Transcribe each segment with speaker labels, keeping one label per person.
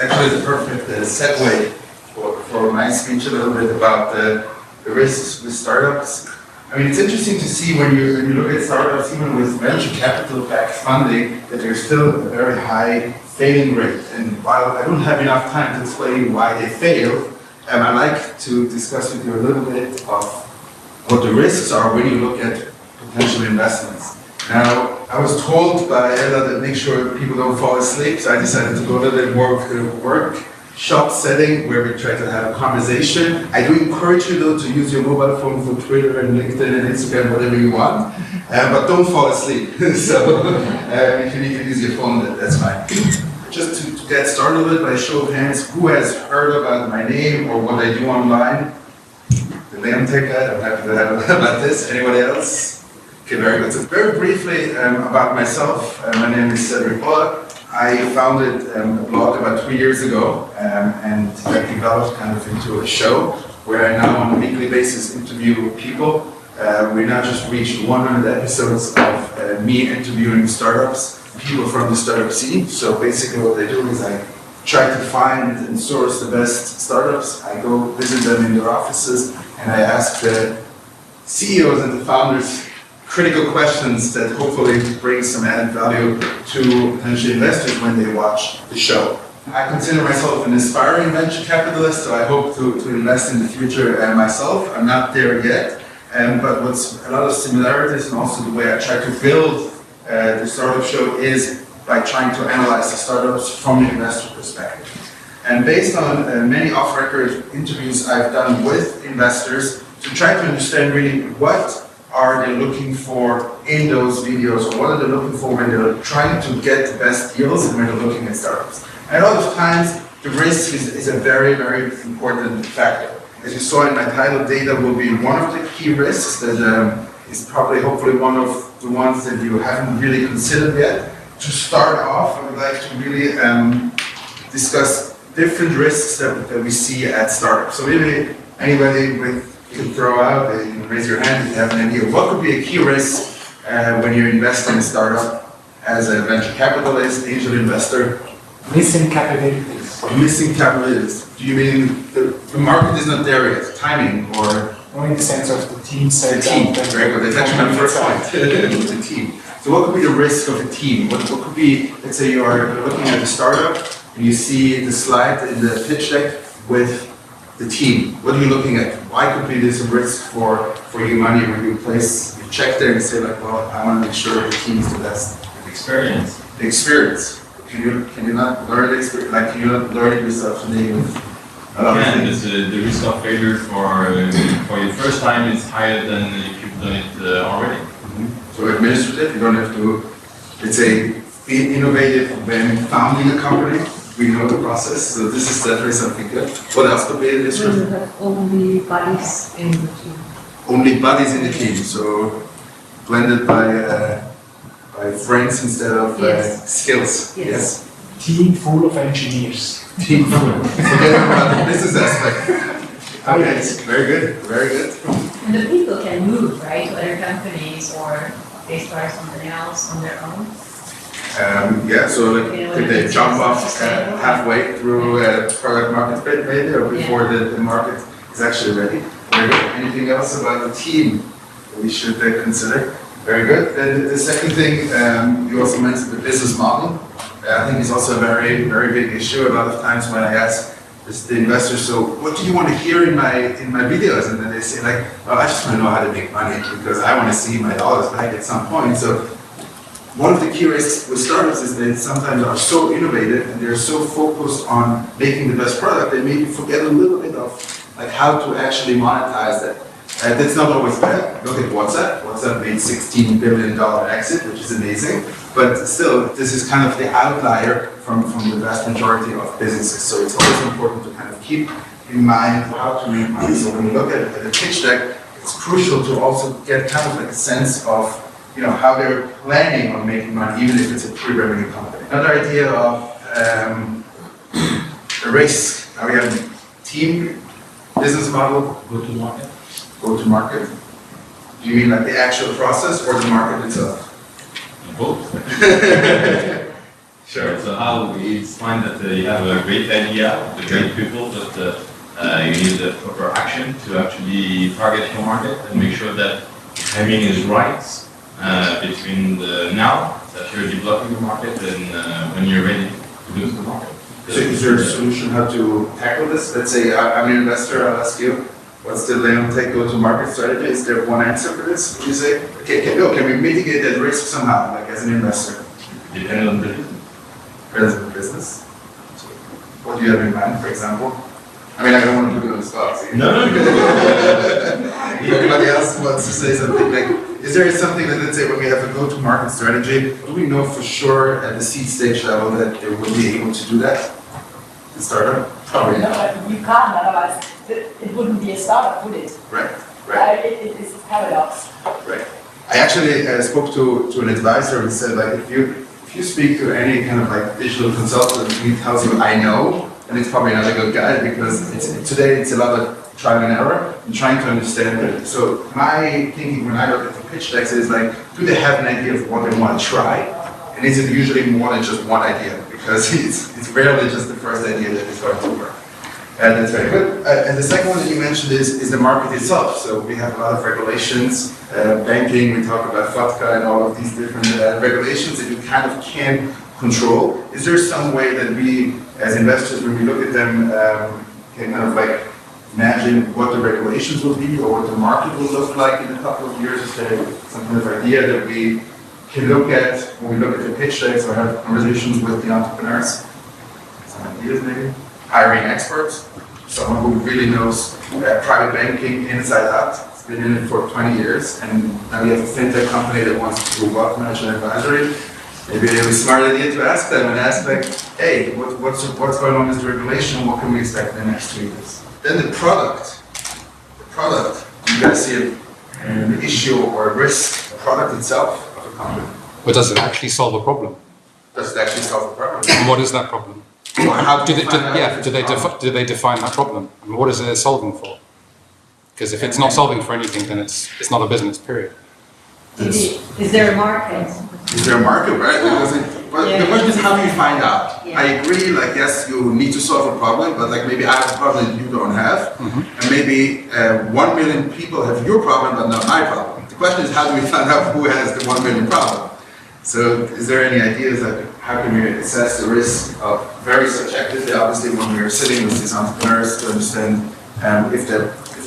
Speaker 1: actually the perfect segue for my speech a little bit about the risks with startups. I mean, it's interesting to see when you look at startups, even with venture capital-backed funding, that there's still a very high failing rate. And while I don't have enough time to explain why they fail, I'd like to discuss with you a little bit of what the risks are when you look at potential investments. Now, I was told by Ella that make sure people don't fall asleep, so I decided to go a little bit more of the workshop setting where we try to have a conversation. I do encourage you though to use your mobile phone for Twitter and LinkedIn and Instagram, whatever you want, but don't fall asleep. So if you need to use your phone, that's fine. Just to get started a little bit by show of hands, who has heard about my name or what I do online? The name tag guy, I'm happy to have about this. Anybody else? Okay, very good. So very briefly about myself, my name is Cédric Bollag. I founded a blog about 3 years ago and I developed kind of into a show where I now on a weekly basis interview people. We now just reached 100 episodes of me interviewing startups, people from the startup scene. So basically what I do is I try to find and source the best startups. I go visit them in their offices and I ask the CEOs and the founders critical questions that hopefully bring some added value to potential investors when they watch the show. I consider myself an aspiring venture capitalist, so I hope to invest in the future myself. I'm not there yet, but what's a lot of similarities and also the way I try to build the startup show is by trying to analyze the startups from the investor perspective. And based on many off-record interviews I've done with investors to try to understand really what are they looking for in those videos, or what are they looking for when they're trying to get the best deals and when they're looking at startups. And a lot of times, the risk is a very, very important factor. As you saw in my title, data will be one of the key risks that is probably, hopefully, one of the ones that you haven't really considered yet. To start off, I would like to really discuss different risks that we see at startups. So maybe anybody can throw out, you can raise your hand if you have an idea. What could be a key risk when you invest in a startup as a venture capitalist, angel investor?
Speaker 2: Missing capabilities.
Speaker 1: Missing capabilities. Do you mean the market is not there yet? Timing or?
Speaker 2: Or in the sense of the team set up.
Speaker 1: The team, very good. That's actually my first point. The team. So what could be the risk of a team? What could be, let's say you're looking at a startup and you see the slide in the pitch deck with the team. What are you looking at? Why could be this a risk for your money when you check there and say like, well, I want to make sure the team is the best.
Speaker 3: Experience.
Speaker 1: The experience. Can you not learn the experience? Like, can you not learn it yourself today with a lot of things?
Speaker 3: The risk of failure for your first time is higher than if you've done it already.
Speaker 1: Mm-hmm. So administrative, you don't have to, let's say, be innovative when founding a company. We know the process, so this is definitely something good. What else could be in this room?
Speaker 4: You have only buddies in the team.
Speaker 1: Only buddies in the team, so blended by friends instead of skills.
Speaker 4: Yes.
Speaker 2: Team full of engineers.
Speaker 1: Team full. Forget about the business aspect. Okay, very good, very good.
Speaker 4: And the people can move, right, to other companies, or they start something else on their own.
Speaker 1: Yeah, so like, could they jump off halfway through product market fit maybe, or before the market is actually ready? Very good. Anything else about the team that we should consider? Very good. Then the second thing, you also mentioned the business model. I think it's also a very, very big issue. A lot of times when I ask the investors, so what do you want to hear in my videos? And then they say like, oh, I just want to know how to make money because I want to see my dollars back at some point. So one of the key risks with startups is they sometimes are so innovative and they're so focused on making the best product, they maybe forget a little bit of like how to actually monetize that. That's not always bad. Look at WhatsApp. WhatsApp made $16 billion exit, which is amazing. But still, this is kind of the outlier from the vast majority of businesses. So it's always important to kind of keep in mind how to make money. So when you look at the pitch deck, it's crucial to also get kind of like a sense of how they're planning on making money, even if it's a pre-revenue company. Another idea of a risk. Now we have team, business model,
Speaker 2: Go-to-market.
Speaker 1: Go-to-market. Do you mean like the actual process or the market itself?
Speaker 3: Both. Sure. So how it's fine that you have a great idea, the great people, but you need the proper action to actually target your market and make sure that timing is right between the now that you're developing the market and when you're ready to do the market.
Speaker 1: So is there a solution how to tackle this? Let's say I'm an investor, I'll ask you, what's the Leontech go-to-market strategy? Is there one answer for this? Would you say, okay, can we mitigate that risk somehow, like as an investor?
Speaker 3: Depending on the business.
Speaker 1: Depends on the business. So what do you have in mind, for example? I mean, I don't want to put you on the spot. See?
Speaker 3: No.
Speaker 1: Everybody else wants to say something. Like, is there something that, let's say, when we have a go-to-market strategy, do we know for sure at the seed stage level that they will be able to do that? The startup? Probably
Speaker 5: No,
Speaker 1: not.
Speaker 5: but you can't, otherwise it wouldn't be a startup, would it?
Speaker 1: Right.
Speaker 5: It is a paradox.
Speaker 1: Right. I actually spoke to an advisor who said, like, if you speak to any kind of like digital consultant and he tells you, I know, then it's probably not a good guy because today it's a lot of trial and error and trying to understand it. So my thinking when I look at the pitch decks is like, do they have an idea of what they want to try? And is it usually more than just one idea? Because it's rarely just the first idea that is going to work. And that's very good. And the second one that you mentioned is the market itself. So we have a lot of regulations, banking, we talk about FATCA and all of these different regulations that you kind of can control. Is there some way that we, as investors, when we look at them, can kind of like imagine what the regulations will be or what the market will look like in a couple of years? Is there some kind of idea that we can look at when we look at the pitch decks or have conversations with the entrepreneurs? Some ideas maybe? Hiring experts, someone who really knows private banking inside out. It's been in it for 20 years, and now we have a fintech company that wants to do wealth management advisory. Maybe it would be a smart idea to ask them and ask like, hey, what's going on with the regulation? What can we expect in the next 2 years? Then the product, you guys see an issue or a risk, the product itself of a company.
Speaker 6: But does it actually solve a problem?
Speaker 1: Does it actually solve the problem?
Speaker 6: And what is that problem?
Speaker 1: Or how
Speaker 6: Do
Speaker 1: do
Speaker 6: they,
Speaker 1: you find out if it's a problem?
Speaker 6: do they define that problem? And what is it solving for? Because if it's not solving for anything, then it's not a business, period.
Speaker 4: Is there a market?
Speaker 1: Is there a market, right? Because the question is, how do you find out?
Speaker 4: Yeah.
Speaker 1: I agree, like, yes, you need to solve a problem, but like maybe I have a problem that you don't have, and maybe 1 million people have your problem, but not my problem. The question is, how do we find out who has the 1 million problem? So is there any ideas that how can we assess the risk of very subjectively, obviously, when we're sitting with these entrepreneurs to understand if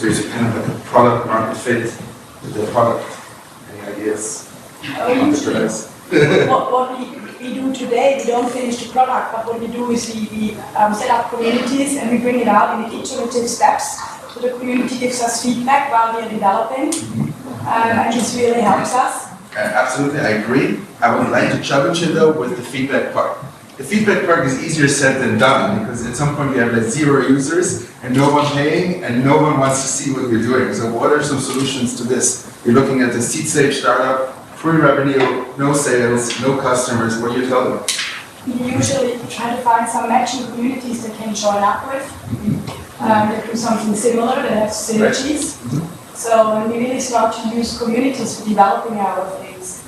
Speaker 1: there's a kind of like a product market fit with the product? Any ideas?
Speaker 5: Usually, what we do today, we don't finish the product, but what we do is we set up communities and we bring it out in iterative steps. So the community gives us feedback while we are developing, and this really helps us.
Speaker 1: Absolutely, I agree. I would like to challenge you though with the feedback part. The feedback part is easier said than done because at some point you have like 0 users and no one paying and no one wants to see what we're doing. So what are some solutions to this? You're looking at the seed stage startup, pre-revenue, no sales, no customers. What do you tell them?
Speaker 5: We usually try to find some matching communities that can join up with, that do something similar, that have synergies. So we really start to use communities for developing our things.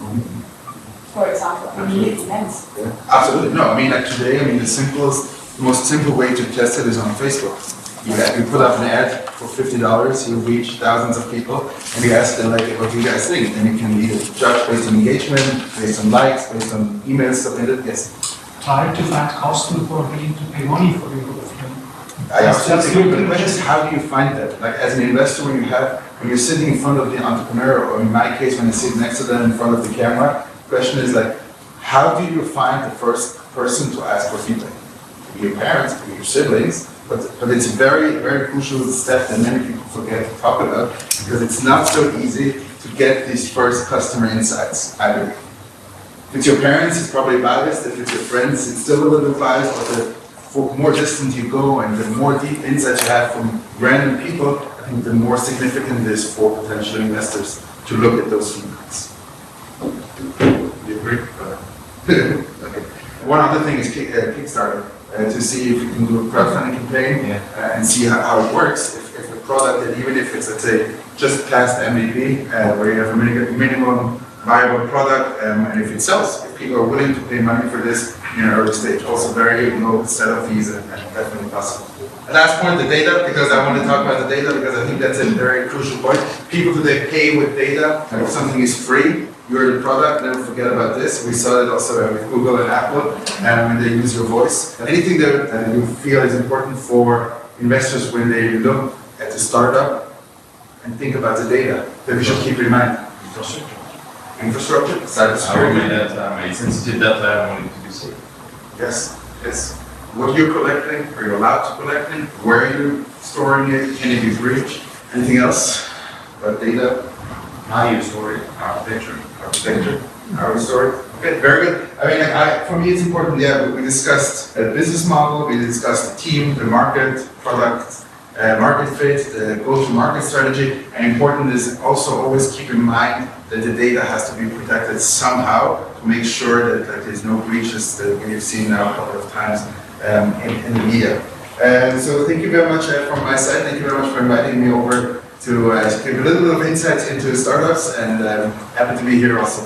Speaker 5: For example, it depends.
Speaker 1: Yeah. Absolutely. No, I mean like today, the most simple way to test it is on Facebook. You put up an ad for $50, you reach thousands of people, and you ask them like, what do you guys think? And you can either judge based on engagement, based on likes, based on emails submitted. Yes.
Speaker 2: Try to find customers who are willing to pay money for your offering.
Speaker 1: I absolutely agree, but the question is, how do you find that? Like as an investor, when you're sitting in front of the entrepreneur, or in my case, when I sit next to them in front of the camera, the question is like, how do you find the first person to ask for feedback? It could be your parents, it could be your siblings, but it's a very, very crucial step that many people forget to talk about because it's not so easy to get these first customer insights, I believe. If it's your parents, it's probably biased. If it's your friends, it's still a little bit biased, but the more distant you go and the more deep insights you have from random people, I think the more significant it is for potential investors to look at those feedbacks. Do you agree? Okay. One other thing is Kickstarter, to see if you can do a crowdfunding campaign and see how it works. If the product, that even if it's, let's say, just past MVP, where you have a minimum viable product, and if it sells, if people are willing to pay money for this, early stage. Also very low setup fees and definitely possible. The last point, the data, because I want to talk about the data because I think that's a very crucial point. People today pay with data, and if something is free, you're the product, never forget about this. We saw it also with Google and Apple when they use your voice. Anything that you feel is important for investors when they look at the startup and think about the data that we should keep in mind. Infrastructure, cybersecurity.
Speaker 3: My sensitive data, I wanted to be safe.
Speaker 1: Yes, yes. What you're collecting, are you allowed to collect it? Where are you storing it? Can it be breached? Anything else about data?
Speaker 3: How you store it, architecture.
Speaker 1: Architecture, how we store it? Okay, very good. I mean, for me it's important, yeah, we discussed a business model, we discussed the team, the market, product, market fit, the go-to-market strategy, and important is also always keep in mind that the data has to be protected somehow to make sure that there's no breaches that we have seen now a couple of times in the media. So thank you very much from my side. Thank you very much for inviting me over to give a little bit of insights into startups, and happy to be here also